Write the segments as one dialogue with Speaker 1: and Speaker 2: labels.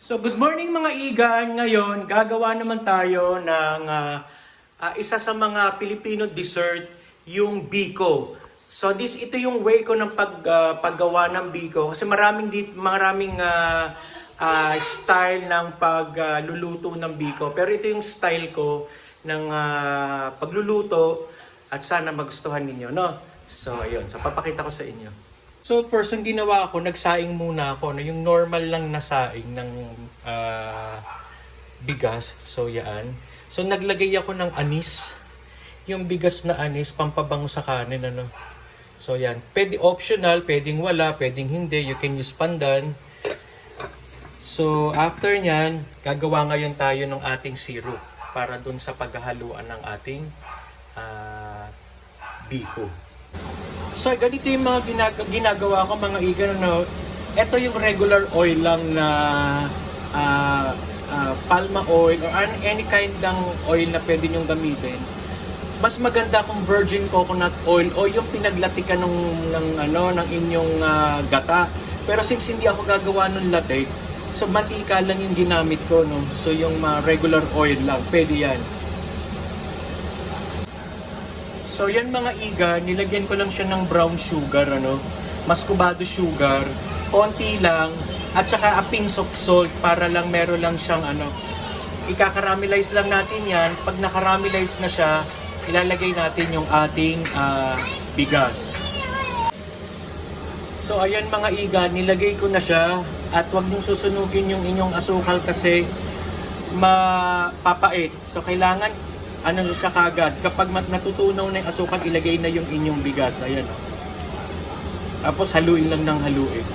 Speaker 1: So good morning mga igan. Ngayon, gagawa naman tayo ng isa sa mga Filipino dessert, yung biko. So ito yung way ko ng paggawa ng biko kasi maraming style ng pagluluto ng biko. Pero ito yung style ko ng pagluluto at sana magustuhan ninyo, no? So ayun, so papakita ko sa inyo. So first, ang ginawa ko, nagsaing muna ako, no? Yung normal lang na saing ng bigas. So yan. So naglagay ako ng anis. Yung bigas na anis, pampabango sa kanin, ano. So yan. Pwede optional, pwedeng wala, pwedeng hindi. You can use pandan. So after nyan, gagawa ngayon tayo ng ating syrup para dun sa paghahaluan ng ating biko. So ganito yung mga ginagawa ko mga igan, no? Ito yung regular oil lang na palma oil or any kind ng oil na pwede nyong gamitin. Mas maganda kung virgin coconut oil o yung pinaglatikan ng inyong gata. Pero since hindi ako gagawa ng latte, so mantika lang yung ginamit ko, no? So yung regular oil lang, pwede yan. So yan mga iga, nilagyan ko lang siya ng brown sugar, ano, muscovado sugar, konti lang, at saka a pinch of salt para lang meron lang siyang ika-caramelize lang natin yan. Pag na-caramelize na siya, ilalagay natin yung ating bigas. So ayan mga iga, nilagay ko na siya at huwag niyong susunugin yung inyong asukal kasi mapapait. So kailangan siya kagad. Kapag natutunaw na yung asukal, ilagay na yung inyong bigas. Ayan. Tapos haluin lang ng haluin.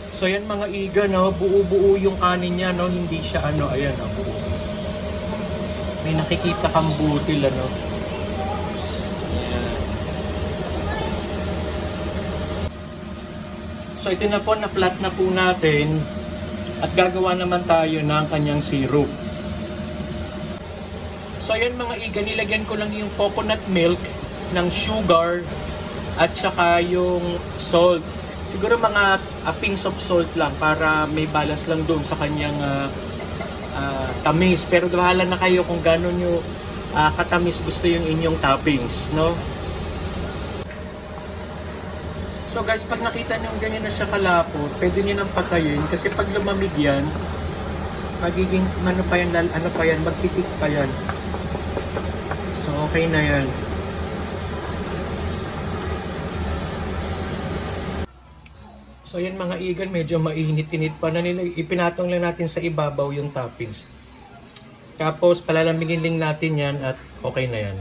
Speaker 1: So ayan mga iga, no, buo-buo yung kanin niya, no, hindi siya ayan, buo. May nakikita kang butil, ano. Ayan. So ito na po, na-flat na po natin at gagawa naman tayo ng kanyang syrup. So ayan mga iga, nilagyan ko lang yung coconut milk ng sugar at saka yung salt. Siguro mga a pinch of salt lang para may balance lang doon sa kanyang tamis. Pero bahala na kayo kung gano'n yung katamis gusto yung inyong toppings, no? So guys, pag nakita nyo ganyan na siya kalapot, pwede nyo nang patayin kasi pag lumamig yan, magiging magtitik pa yan. So okay na yan. So yan mga igan, medyo mainit-init pa na nila. Ipinatong lang natin sa ibabaw yung toppings. Tapos palalamigin lang natin yan at okay na yan.